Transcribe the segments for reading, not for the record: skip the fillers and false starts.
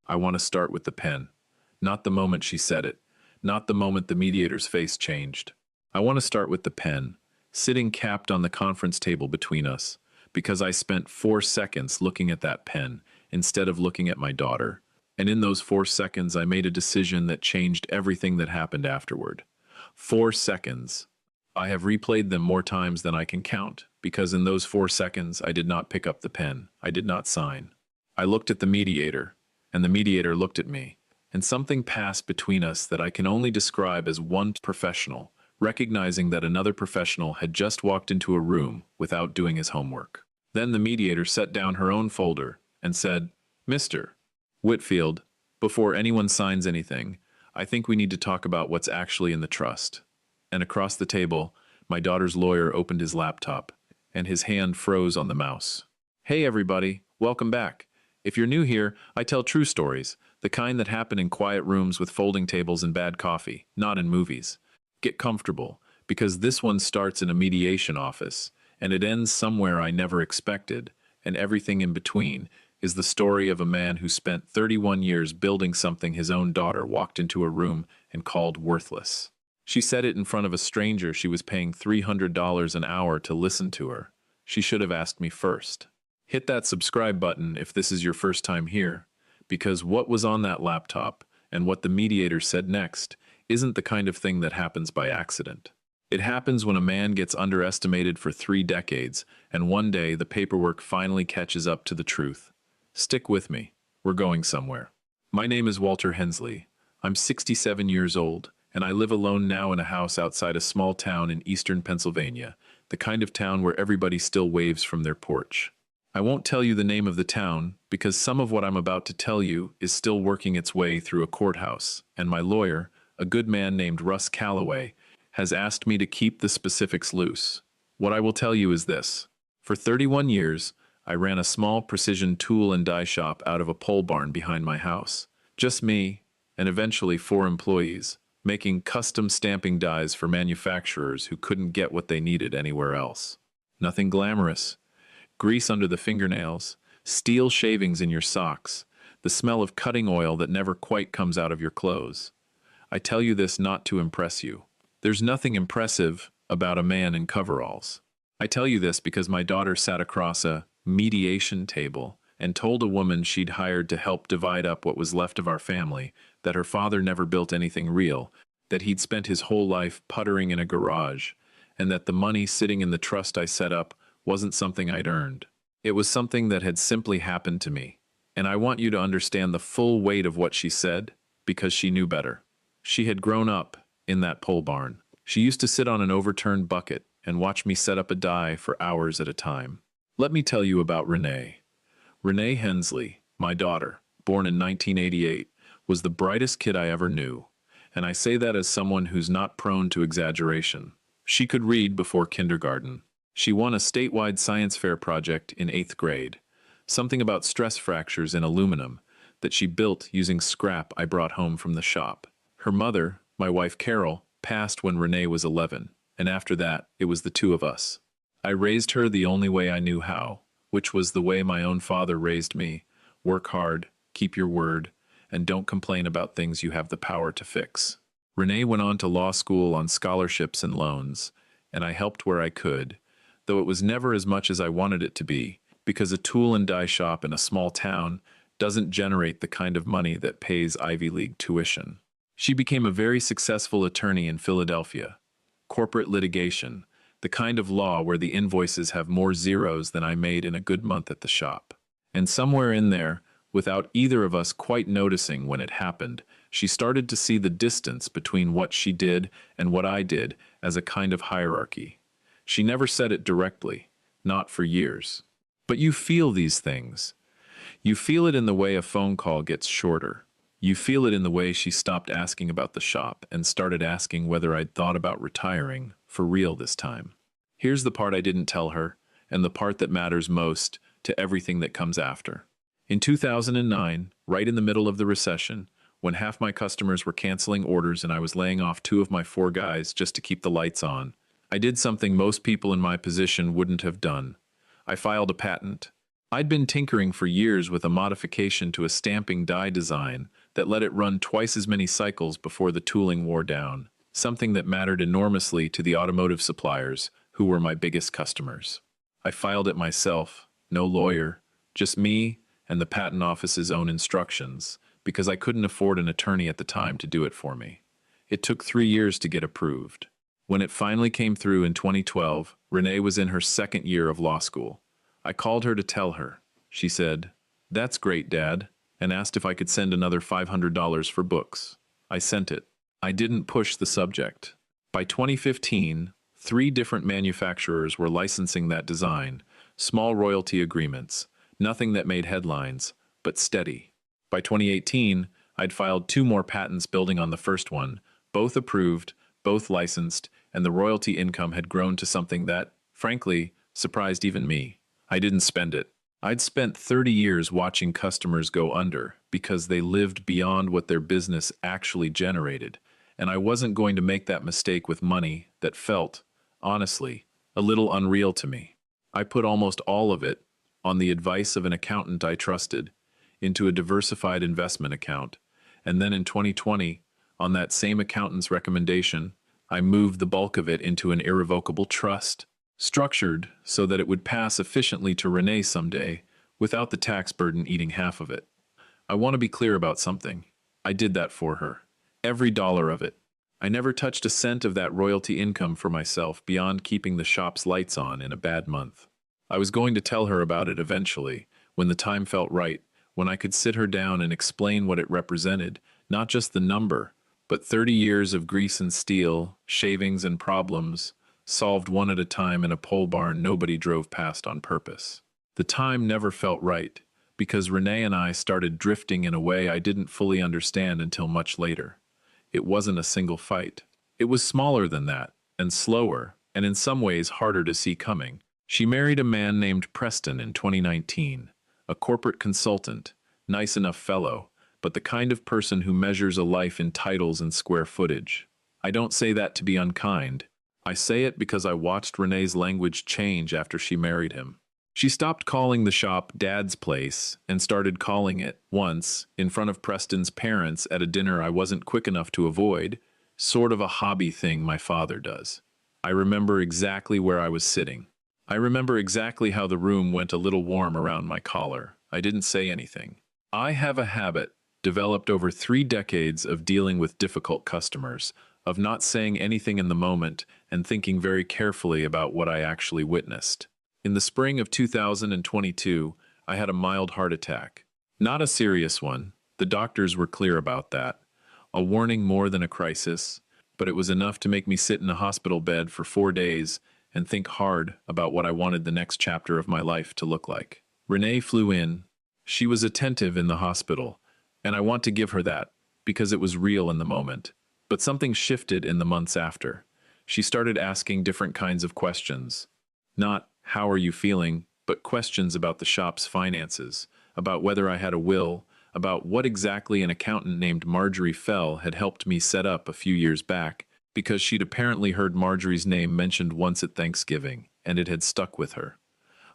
I want to start with the pen. Not the moment she said it. Not the moment the mediator's face changed. I want to start with the pen, sitting capped on the conference table between us, because I spent 4 seconds looking at that pen instead of looking at my daughter. And in those 4 seconds, I made a decision that changed everything that happened afterward. 4 seconds. I have replayed them more times than I can count, because in those 4 seconds, I did not pick up the pen. I did not sign. I looked at the mediator, and the mediator looked at me, and something passed between us that I can only describe as one professional, recognizing that another professional had just walked into a room without doing his homework. Then the mediator set down her own folder and said, "Mr. Whitfield, before anyone signs anything, I think we need to talk about what's actually in the trust." And across the table, my daughter's lawyer opened his laptop, and his hand froze on the mouse. "Hey everybody, welcome back. If you're new here, I tell true stories, the kind that happen in quiet rooms with folding tables and bad coffee, not in movies. Get comfortable, because this one starts in a mediation office, and it ends somewhere I never expected, and everything in between is the story of a man who spent 31 years building something his own daughter walked into a room and called worthless. She said it in front of a stranger she was paying $300 an hour to listen to her. She should have asked me first. Hit that subscribe button if this is your first time here, because what was on that laptop and what the mediator said next isn't the kind of thing that happens by accident. It happens when a man gets underestimated for 3 decades, and one day the paperwork finally catches up to the truth. Stick with me. We're going somewhere. My name is Walter Hensley. I'm 67 years old, and I live alone now in a house outside a small town in eastern Pennsylvania, the kind of town where everybody still waves from their porch. I won't tell you the name of the town, because some of what I'm about to tell you is still working its way through a courthouse, and my lawyer, a good man named Russ Calloway, has asked me to keep the specifics loose. What I will tell you is this. For 31 years, I ran a small precision tool and die shop out of a pole barn behind my house. Just me, and eventually 4 employees, making custom stamping dies for manufacturers who couldn't get what they needed anywhere else. Nothing glamorous. Grease under the fingernails, steel shavings in your socks, the smell of cutting oil that never quite comes out of your clothes. I tell you this not to impress you. There's nothing impressive about a man in coveralls. I tell you this because my daughter sat across a mediation table and told a woman she'd hired to help divide up what was left of our family that her father never built anything real, that he'd spent his whole life puttering in a garage, and that the money sitting in the trust I set up wasn't something I'd earned. It was something that had simply happened to me. And I want you to understand the full weight of what she said, because she knew better. She had grown up in that pole barn. She used to sit on an overturned bucket and watch me set up a die for hours at a time. Let me tell you about Renee. Renee Hensley, my daughter, born in 1988, was the brightest kid I ever knew. And I say that as someone who's not prone to exaggeration. She could read before kindergarten. She won a statewide science fair project in 8th grade, something about stress fractures in aluminum that she built using scrap I brought home from the shop. Her mother, my wife Carol, passed when Renee was 11, and after that, it was the 2 of us. I raised her the only way I knew how, which was the way my own father raised me. Work hard, keep your word, and don't complain about things you have the power to fix. Renee went on to law school on scholarships and loans, and I helped where I could, though it was never as much as I wanted it to be, because a tool and die shop in a small town doesn't generate the kind of money that pays Ivy League tuition. She became a very successful attorney in Philadelphia. Corporate litigation, the kind of law where the invoices have more zeros than I made in a good month at the shop. And somewhere in there, without either of us quite noticing when it happened, she started to see the distance between what she did and what I did as a kind of hierarchy. She never said it directly, not for years. But you feel these things. You feel it in the way a phone call gets shorter. You feel it in the way she stopped asking about the shop and started asking whether I'd thought about retiring, for real this time. Here's the part I didn't tell her, and the part that matters most to everything that comes after. In 2009, right in the middle of the recession, when half my customers were canceling orders and I was laying off 2 of my 4 guys just to keep the lights on, I did something most people in my position wouldn't have done. I filed a patent. I'd been tinkering for years with a modification to a stamping die design that let it run twice as many cycles before the tooling wore down, something that mattered enormously to the automotive suppliers who were my biggest customers. I filed it myself, no lawyer, just me and the patent office's own instructions, because I couldn't afford an attorney at the time to do it for me. It took 3 years to get approved. When it finally came through in 2012, Renee was in her second year of law school. I called her to tell her. She said, "That's great, Dad," and asked if I could send another $500 for books. I sent it. I didn't push the subject. By 2015, 3 different manufacturers were licensing that design, small royalty agreements, nothing that made headlines, but steady. By 2018, I'd filed 2 more patents building on the first one, both approved, both licensed, and the royalty income had grown to something that, frankly, surprised even me. I didn't spend it. I'd spent 30 years watching customers go under because they lived beyond what their business actually generated, and I wasn't going to make that mistake with money that felt, honestly, a little unreal to me. I put almost all of it, on the advice of an accountant I trusted, into a diversified investment account, and then in 2020, on that same accountant's recommendation, I moved the bulk of it into an irrevocable trust, structured so that it would pass efficiently to Renee someday, without the tax burden eating half of it. I want to be clear about something. I did that for her. Every dollar of it. I never touched a cent of that royalty income for myself beyond keeping the shop's lights on in a bad month. I was going to tell her about it eventually, when the time felt right, when I could sit her down and explain what it represented, not just the number, but 30 years of grease and steel, shavings and problems, solved one at a time in a pole barn nobody drove past on purpose. The time never felt right, because Renee and I started drifting in a way I didn't fully understand until much later. It wasn't a single fight. It was smaller than that, and slower, and in some ways harder to see coming. She married a man named Preston in 2019, a corporate consultant, nice enough fellow, but the kind of person who measures a life in titles and square footage. I don't say that to be unkind. I say it because I watched Renee's language change after she married him. She stopped calling the shop Dad's Place and started calling it, once, in front of Preston's parents at a dinner I wasn't quick enough to avoid, sort of a hobby thing my father does. I remember exactly where I was sitting. I remember exactly how the room went a little warm around my collar. I didn't say anything. I have a habit, developed over 3 decades of dealing with difficult customers, of not saying anything in the moment and thinking very carefully about what I actually witnessed. In the spring of 2022, I had a mild heart attack. Not a serious one. The doctors were clear about that. A warning more than a crisis, but it was enough to make me sit in a hospital bed for 4 days and think hard about what I wanted the next chapter of my life to look like. Renee flew in. She was attentive in the hospital, and I want to give her that, because it was real in the moment. But something shifted in the months after. She started asking different kinds of questions. Not, "How are you feeling?" but questions about the shop's finances, about whether I had a will, about what exactly an accountant named Marjorie Fell had helped me set up a few years back, because she'd apparently heard Marjorie's name mentioned once at Thanksgiving, and it had stuck with her.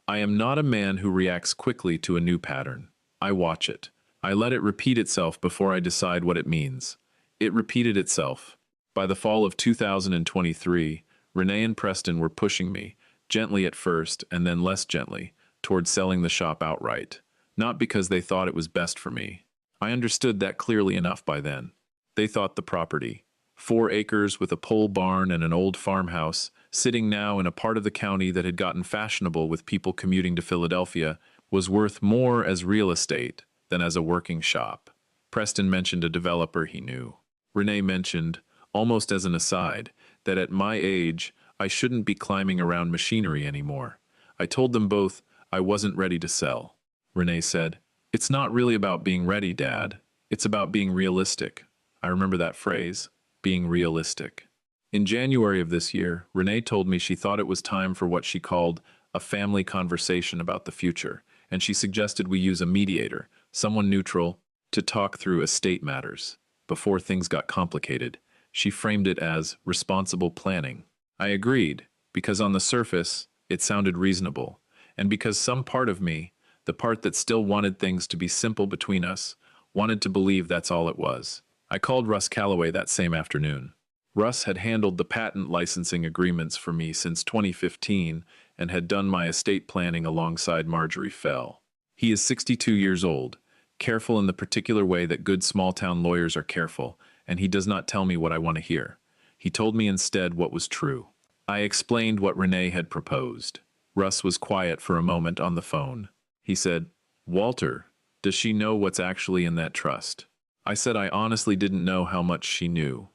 I am not a man who reacts quickly to a new pattern. I watch it. I let it repeat itself before I decide what it means. It repeated itself. By the fall of 2023, Renee and Preston were pushing me, gently at first and then less gently, toward selling the shop outright. Not because they thought it was best for me. I understood that clearly enough by then. They thought the property, 4 acres with a pole barn and an old farmhouse, sitting now in a part of the county that had gotten fashionable with people commuting to Philadelphia, was worth more as real estate than as a working shop. Preston mentioned a developer he knew. Renee mentioned, almost as an aside, that at my age, I shouldn't be climbing around machinery anymore. I told them both I wasn't ready to sell. Renee said, "It's not really about being ready, Dad. It's about being realistic." I remember that phrase, being realistic. In January of this year, Renee told me she thought it was time for what she called a family conversation about the future, and she suggested we use a mediator, someone neutral, to talk through estate matters. Before things got complicated, she framed it as responsible planning. I agreed, because on the surface, it sounded reasonable, and because some part of me, The part that still wanted things to be simple between us, wanted to believe that's all it was. I called Russ Calloway that same afternoon. Russ had handled the patent licensing agreements for me since 2015 and had done my estate planning alongside Marjorie Fell. He is 62 years old, careful in the particular way that good small-town lawyers are careful, and he does not tell me what I want to hear. He told me instead what was true. I explained what Renee had proposed. Russ was quiet for a moment on the phone. He said, "Walter, does she know what's actually in that trust?" I said I honestly didn't know how much she knew.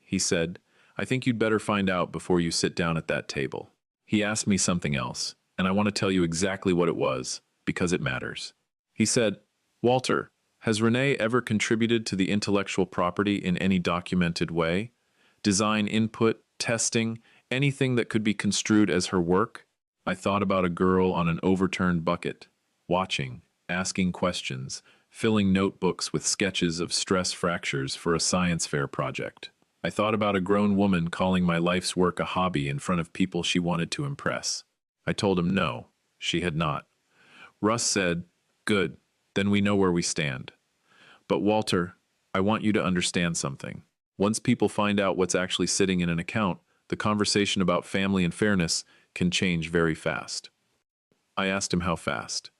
He said, "I think you'd better find out before you sit down at that table." He asked me something else, and I want to tell you exactly what it was, because it matters. He said, "Walter, has Renee ever contributed to the intellectual property in any documented way? Design input, testing, anything that could be construed as her work?" I thought about a girl on an overturned bucket, watching, asking questions, filling notebooks with sketches of stress fractures for a science fair project. I thought about a grown woman calling my life's work a hobby in front of people she wanted to impress. I told him no, she had not. Russ said, "Good, then we know where we stand. But Walter, I want you to understand something. Once people find out what's actually sitting in an account, the conversation about family and fairness can change very fast." I asked him how fast.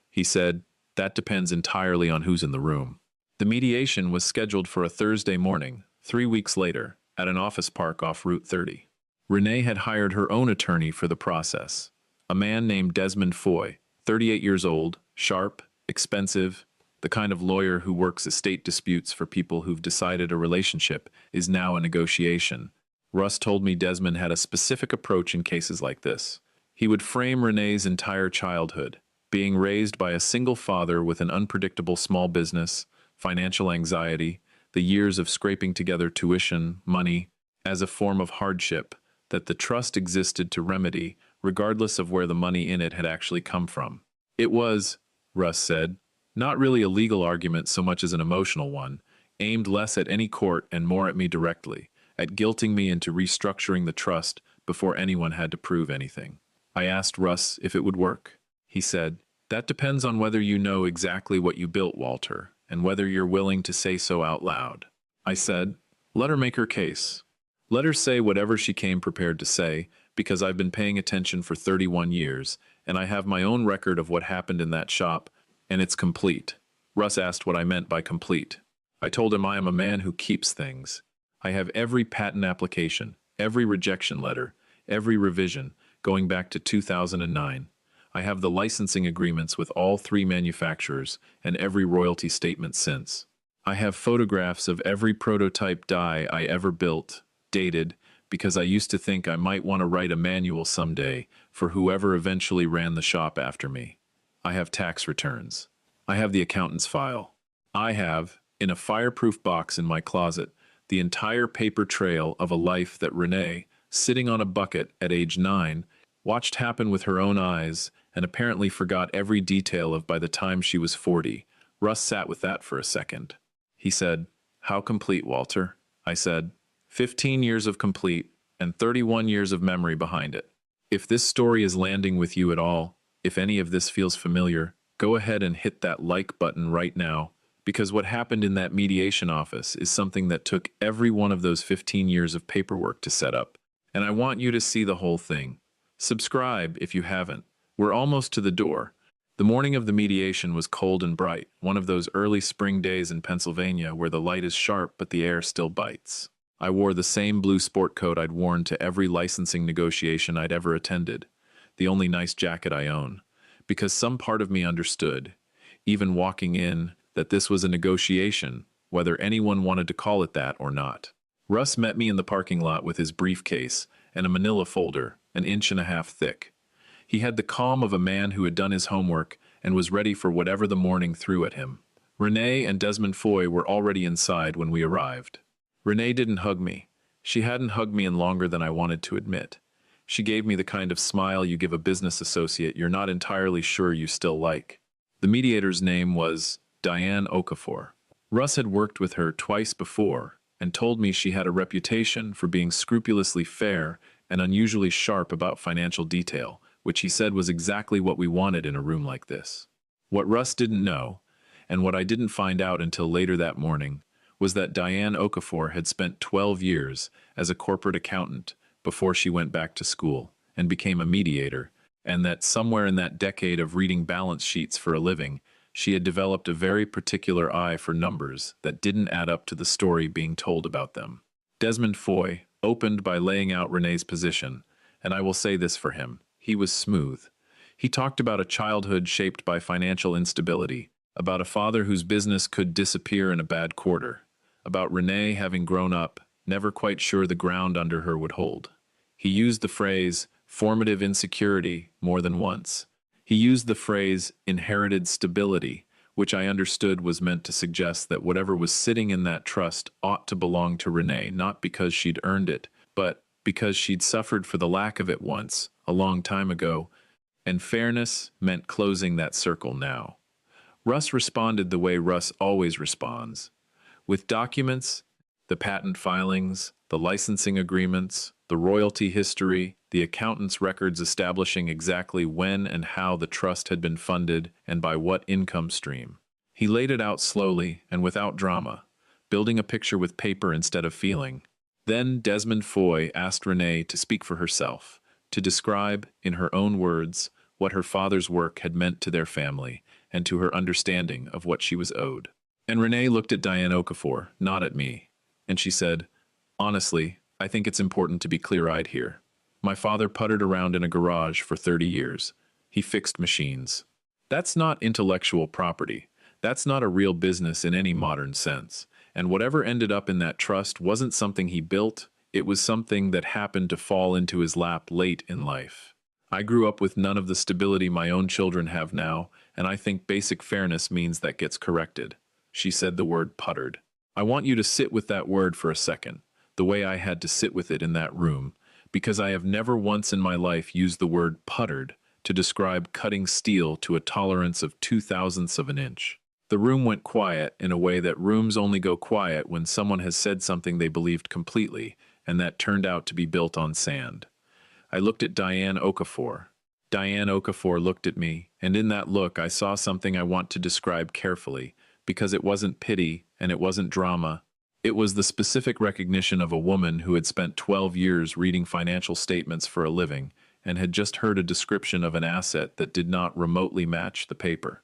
He said, "That depends entirely on who's in the room." The mediation was scheduled for a Thursday morning, 3 weeks later, at an office park off Route 30. Renee had hired her own attorney for the process, a man named Desmond Foy, 38 years old, sharp, expensive, the kind of lawyer who works estate disputes for people who've decided a relationship is now a negotiation. Russ told me Desmond had a specific approach in cases like this. He would frame Renee's entire childhood, being raised by a single father with an unpredictable small business, financial anxiety, the years of scraping together tuition, money, as a form of hardship that the trust existed to remedy, regardless of where the money in it had actually come from. It was, Russ said, not really a legal argument so much as an emotional one, aimed less at any court and more at me directly, at guilting me into restructuring the trust before anyone had to prove anything. I asked Russ if it would work. He said, "That depends on whether you know exactly what you built, Walter, and whether you're willing to say so out loud." I said, "Let her make her case. Let her say whatever she came prepared to say, because I've been paying attention for 31 years, and I have my own record of what happened in that shop, and it's complete." Russ asked what I meant by complete. I told him I am a man who keeps things. I have every patent application, every rejection letter, every revision, going back to 2009. I have the licensing agreements with all 3 manufacturers and every royalty statement since. I have photographs of every prototype die I ever built, dated, because I used to think I might want to write a manual someday for whoever eventually ran the shop after me. I have tax returns. I have the accountant's file. I have, in a fireproof box in my closet, the entire paper trail of a life that Renee, sitting on a bucket at age 9, watched happen with her own eyes and apparently forgot every detail of by the time she was 40. Russ sat with that for a second. He said, "How complete, Walter?" I said, 15 years of complete and 31 years of memory behind it. If this story is landing with you at all, if any of this feels familiar, go ahead and hit that like button right now, because what happened in that mediation office is something that took every one of those 15 years of paperwork to set up. And I want you to see the whole thing. Subscribe if you haven't. We're almost to the door. The morning of the mediation was cold and bright, one of those early spring days in Pennsylvania where the light is sharp but the air still bites. I wore the same blue sport coat I'd worn to every licensing negotiation I'd ever attended, the only nice jacket I own, because some part of me understood, even walking in, that this was a negotiation, whether anyone wanted to call it that or not. Russ met me in the parking lot with his briefcase and a manila folder, an inch and a half thick. He had the calm of a man who had done his homework and was ready for whatever the morning threw at him. Renee and Desmond Foy were already inside when we arrived. Renee didn't hug me. She hadn't hugged me in longer than I wanted to admit. She gave me the kind of smile you give a business associate you're not entirely sure you still like. The mediator's name was Diane Okafor. Russ had worked with her twice before and told me she had a reputation for being scrupulously fair and unusually sharp about financial detail, which he said was exactly what we wanted in a room like this. What Russ didn't know, and what I didn't find out until later that morning, was that Diane Okafor had spent 12 years as a corporate accountant before she went back to school and became a mediator, and that somewhere in that decade of reading balance sheets for a living, she had developed a very particular eye for numbers that didn't add up to the story being told about them. Desmond Foy opened by laying out Renee's position, and I will say this for him: he was smooth. He talked about a childhood shaped by financial instability, about a father whose business could disappear in a bad quarter, about Renee having grown up, never quite sure the ground under her would hold. He used the phrase formative insecurity more than once. He used the phrase inherited stability, which I understood was meant to suggest that whatever was sitting in that trust ought to belong to Renee, not because she'd earned it, but because she'd suffered for the lack of it once, a long time ago, and fairness meant closing that circle now. Russ responded the way Russ always responds, with documents, the patent filings, the licensing agreements, the royalty history, the accountant's records establishing exactly when and how the trust had been funded and by what income stream. He laid it out slowly and without drama, building a picture with paper instead of feeling. Then Desmond Foy asked Renee to speak for herself, to describe, in her own words, what her father's work had meant to their family and to her understanding of what she was owed. And Renee looked at Diane Okafor, not at me, and she said, "Honestly, I think it's important to be clear-eyed here. My father puttered around in a garage for 30 years. He fixed machines. That's not intellectual property. That's not a real business in any modern sense. And whatever ended up in that trust wasn't something he built, it was something that happened to fall into his lap late in life. I grew up with none of the stability my own children have now, and I think basic fairness means that gets corrected." She said the word puttered. I want you to sit with that word for a second, the way I had to sit with it in that room, because I have never once in my life used the word puttered to describe cutting steel to a tolerance of 2/1000ths of an inch. The room went quiet in a way that rooms only go quiet when someone has said something they believed completely, and that turned out to be built on sand. I looked at Diane Okafor. Diane Okafor looked at me, and in that look I saw something I want to describe carefully, because it wasn't pity and it wasn't drama. It was the specific recognition of a woman who had spent 12 years reading financial statements for a living and had just heard a description of an asset that did not remotely match the paper.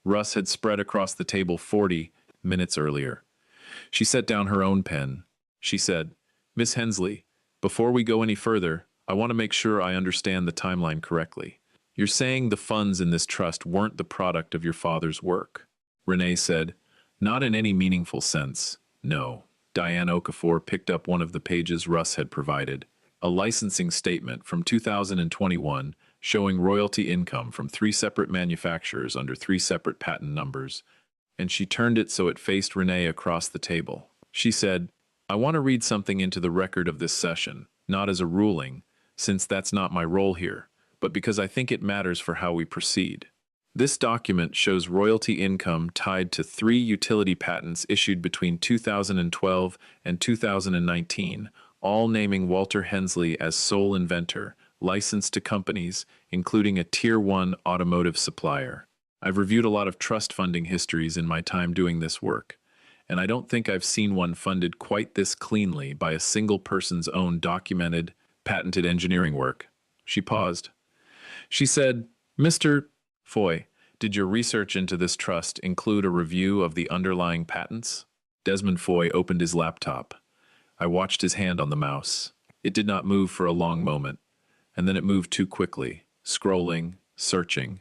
Russ had spread across the table 40 minutes earlier. She set down her own pen. She said, "Miss Hensley, before we go any further, I want to make sure I understand the timeline correctly. You're saying the funds in this trust weren't the product of your father's work?" Renee said, "Not in any meaningful sense, no." Diane Okafor picked up one of the pages Russ had provided, a licensing statement from 2021 showing royalty income from 3 separate manufacturers under 3 separate patent numbers, and she turned it so it faced Renee across the table. She said, "I want to read something into the record of this session, not as a ruling, since that's not my role here, but because I think it matters for how we proceed. This document shows royalty income tied to 3 utility patents issued between 2012 and 2019, all naming Walter Hensley as sole inventor, licensed to companies, including a Tier 1 automotive supplier. I've reviewed a lot of trust funding histories in my time doing this work, and I don't think I've seen one funded quite this cleanly by a single person's own documented, patented engineering work." She paused. She said, "Mr. Foy, did your research into this trust include a review of the underlying patents?" Desmond Foy opened his laptop. I watched his hand on the mouse. It did not move for a long moment, and then it moved too quickly, scrolling, searching,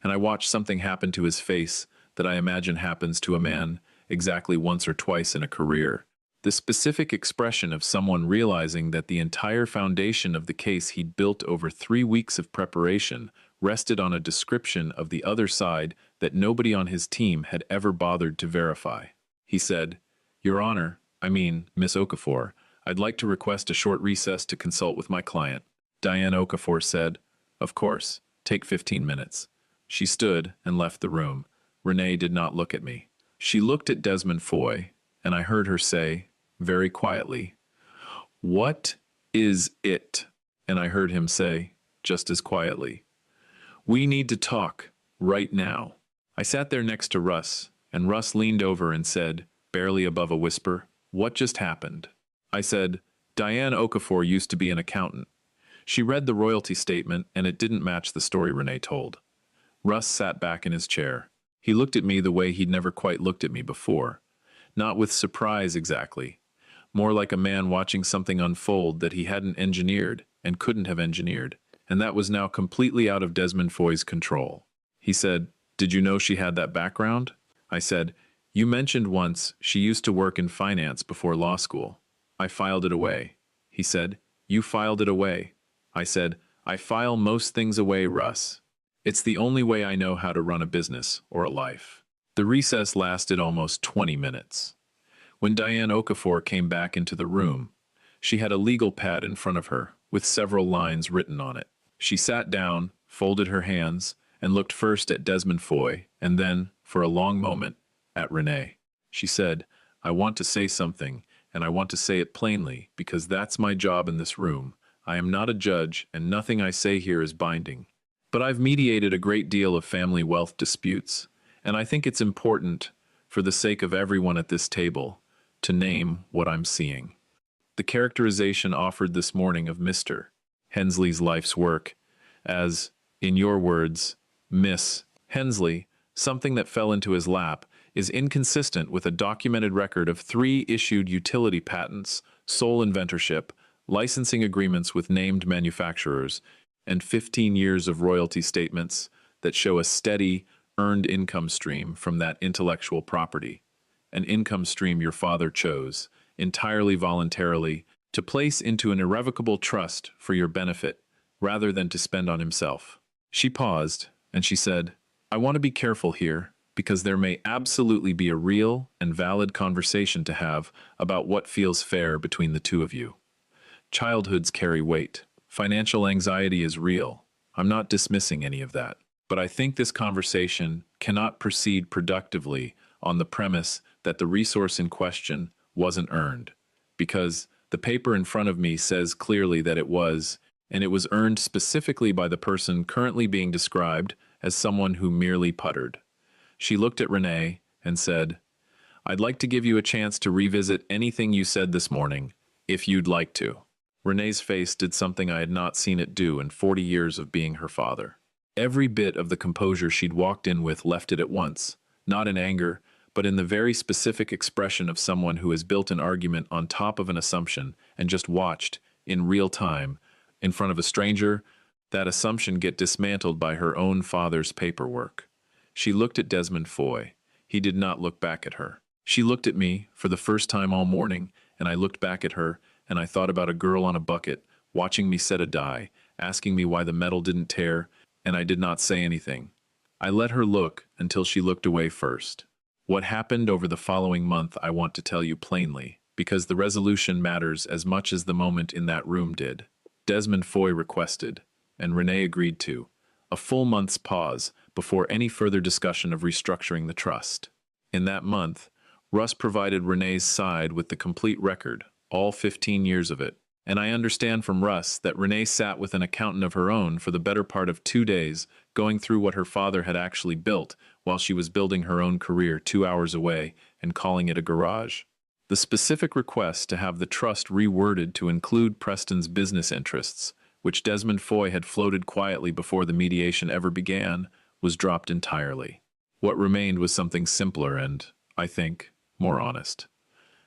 and I watched something happen to his face that I imagine happens to a man exactly once or twice in a career. The specific expression of someone realizing that the entire foundation of the case he'd built over 3 weeks of preparation rested on a description of the other side that nobody on his team had ever bothered to verify. He said, "Your Honor, Miss Okafor, I'd like to request a short recess to consult with my client." Diane Okafor said, "Of course, take 15 minutes." She stood and left the room. Renee did not look at me. She looked at Desmond Foy, and I heard her say, very quietly, "What is it?" And I heard him say, just as quietly, "We need to talk, right now." I sat there next to Russ, and Russ leaned over and said, barely above a whisper, "What just happened?" I said, "Diane Okafor used to be an accountant. She read the royalty statement, and it didn't match the story Renee told." Russ sat back in his chair. He looked at me the way he'd never quite looked at me before. Not with surprise exactly. More like a man watching something unfold that he hadn't engineered and couldn't have engineered, and that was now completely out of Desmond Foy's control. He said, "Did you know she had that background?" I said, "You mentioned once she used to work in finance before law school." "I filed it away." He said, "You filed it away." I said, "I file most things away, Russ. It's the only way I know how to run a business or a life." The recess lasted almost 20 minutes. When Diane Okafor came back into the room, she had a legal pad in front of her with several lines written on it. She sat down, folded her hands, and looked first at Desmond Foy and then, for a long moment, at Renee. She said, "I want to say something, and I want to say it plainly because that's my job in this room. I am not a judge, and nothing I say here is binding. But I've mediated a great deal of family wealth disputes, and I think it's important, for the sake of everyone at this table, to name what I'm seeing." The characterization offered this morning of Mr. Hensley's life's work as, in your words, Miss Hensley, something that fell into his lap, is inconsistent with a documented record of 3 issued utility patents, sole inventorship, licensing agreements with named manufacturers, and 15 years of royalty statements that show a steady, earned income stream from that intellectual property, an income stream your father chose, entirely voluntarily, to place into an irrevocable trust for your benefit, rather than to spend on himself. She paused, and she said, "I want to be careful here, because there may absolutely be a real and valid conversation to have about what feels fair between the two of you. Childhoods carry weight. Financial anxiety is real. I'm not dismissing any of that. But I think this conversation cannot proceed productively on the premise that the resource in question wasn't earned, because the paper in front of me says clearly that it was, and it was earned specifically by the person currently being described as someone who merely puttered." She looked at Renee and said, "I'd like to give you a chance to revisit anything you said this morning, if you'd like to." Renee's face did something I had not seen it do in 40 years of being her father. Every bit of the composure she'd walked in with left it at once, not in anger, but in the very specific expression of someone who has built an argument on top of an assumption and just watched, in real time, in front of a stranger, that assumption get dismantled by her own father's paperwork. She looked at Desmond Foy. He did not look back at her. She looked at me for the first time all morning, and I looked back at her, and I thought about a girl on a bucket, watching me set a die, asking me why the metal didn't tear, and I did not say anything. I let her look until she looked away first. What happened over the following month I want to tell you plainly, because the resolution matters as much as the moment in that room did. Desmond Foy requested, and Renee agreed to, a full month's pause before any further discussion of restructuring the trust. In that month, Russ provided Renee's side with the complete record, all 15 years of it, and I understand from Russ that Renee sat with an accountant of her own for the better part of 2 days, going through what her father had actually built while she was building her own career 2 hours away and calling it a garage. The specific request to have the trust reworded to include Preston's business interests, which Desmond Foy had floated quietly before the mediation ever began, was dropped entirely. What remained was something simpler and, I think, more honest.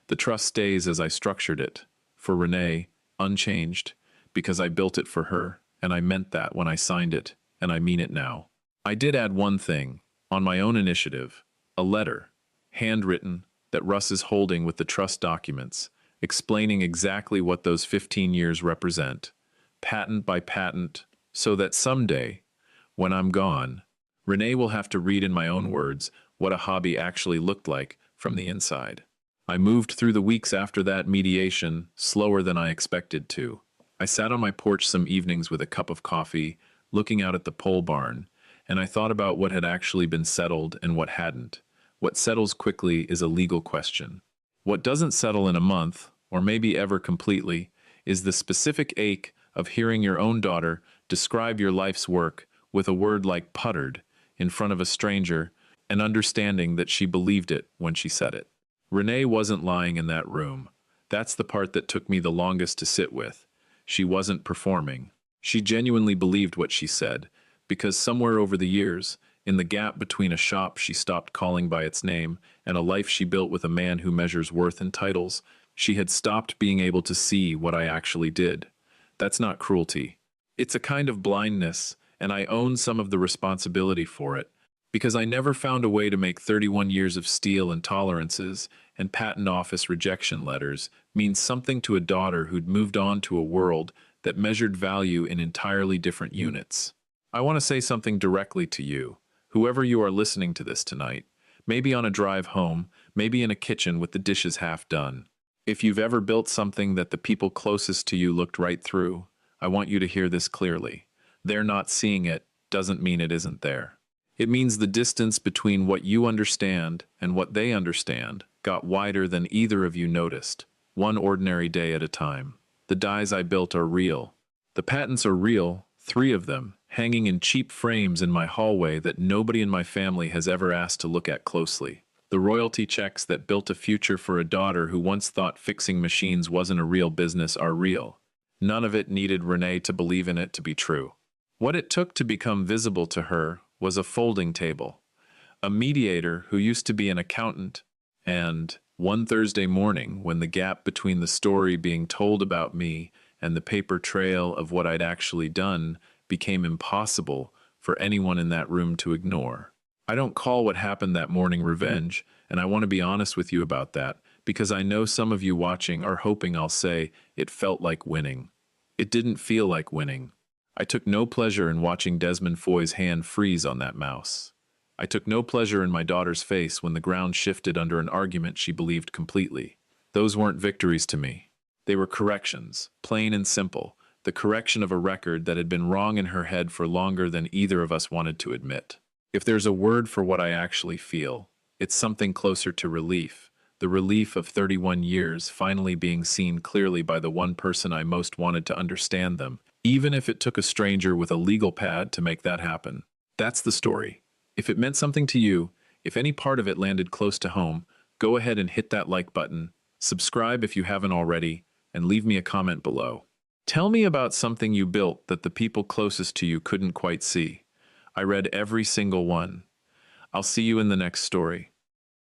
The trust stays as I structured it, for Renee, unchanged, because I built it for her, and I meant that when I signed it, and I mean it now. I did add one thing, on my own initiative, a letter, handwritten, that Russ is holding with the trust documents, explaining exactly what those 15 years represent, patent by patent, so that someday, when I'm gone, Renee will have to read in my own words what a hobby actually looked like from the inside. I moved through the weeks after that mediation slower than I expected to. I sat on my porch some evenings with a cup of coffee, looking out at the pole barn, and I thought about what had actually been settled and what hadn't. What settles quickly is a legal question. What doesn't settle in a month, or maybe ever completely, is the specific ache of hearing your own daughter describe your life's work with a word like puttered in front of a stranger and understanding that she believed it when she said it. Renee wasn't lying in that room. That's the part that took me the longest to sit with. She wasn't performing. She genuinely believed what she said, because somewhere over the years, in the gap between a shop she stopped calling by its name and a life she built with a man who measures worth in titles, she had stopped being able to see what I actually did. That's not cruelty. It's a kind of blindness, and I own some of the responsibility for it, because I never found a way to make 31 years of steel and tolerances and patent office rejection letters mean something to a daughter who'd moved on to a world that measured value in entirely different units. I want to say something directly to you, whoever you are listening to this tonight, maybe on a drive home, maybe in a kitchen with the dishes half done. If you've ever built something that the people closest to you looked right through, I want you to hear this clearly. They're not seeing it doesn't mean it isn't there. It means the distance between what you understand and what they understand got wider than either of you noticed, one ordinary day at a time. The dies I built are real. The patents are real, 3 of them, hanging in cheap frames in my hallway that nobody in my family has ever asked to look at closely. The royalty checks that built a future for a daughter who once thought fixing machines wasn't a real business are real. None of it needed Renee to believe in it to be true. What it took to become visible to her was a folding table, a mediator who used to be an accountant, and one Thursday morning, when the gap between the story being told about me and the paper trail of what I'd actually done became impossible for anyone in that room to ignore. I don't call what happened that morning revenge, and I want to be honest with you about that, because I know some of you watching are hoping I'll say it felt like winning. It didn't feel like winning. I took no pleasure in watching Desmond Foy's hand freeze on that mouse. I took no pleasure in my daughter's face when the ground shifted under an argument she believed completely. Those weren't victories to me. They were corrections, plain and simple, the correction of a record that had been wrong in her head for longer than either of us wanted to admit. If there's a word for what I actually feel, it's something closer to relief, the relief of 31 years finally being seen clearly by the one person I most wanted to understand them, even if it took a stranger with a legal pad to make that happen. That's the story. If it meant something to you, if any part of it landed close to home, go ahead and hit that like button, subscribe if you haven't already, and leave me a comment below. Tell me about something you built that the people closest to you couldn't quite see. I read every single one. I'll see you in the next story.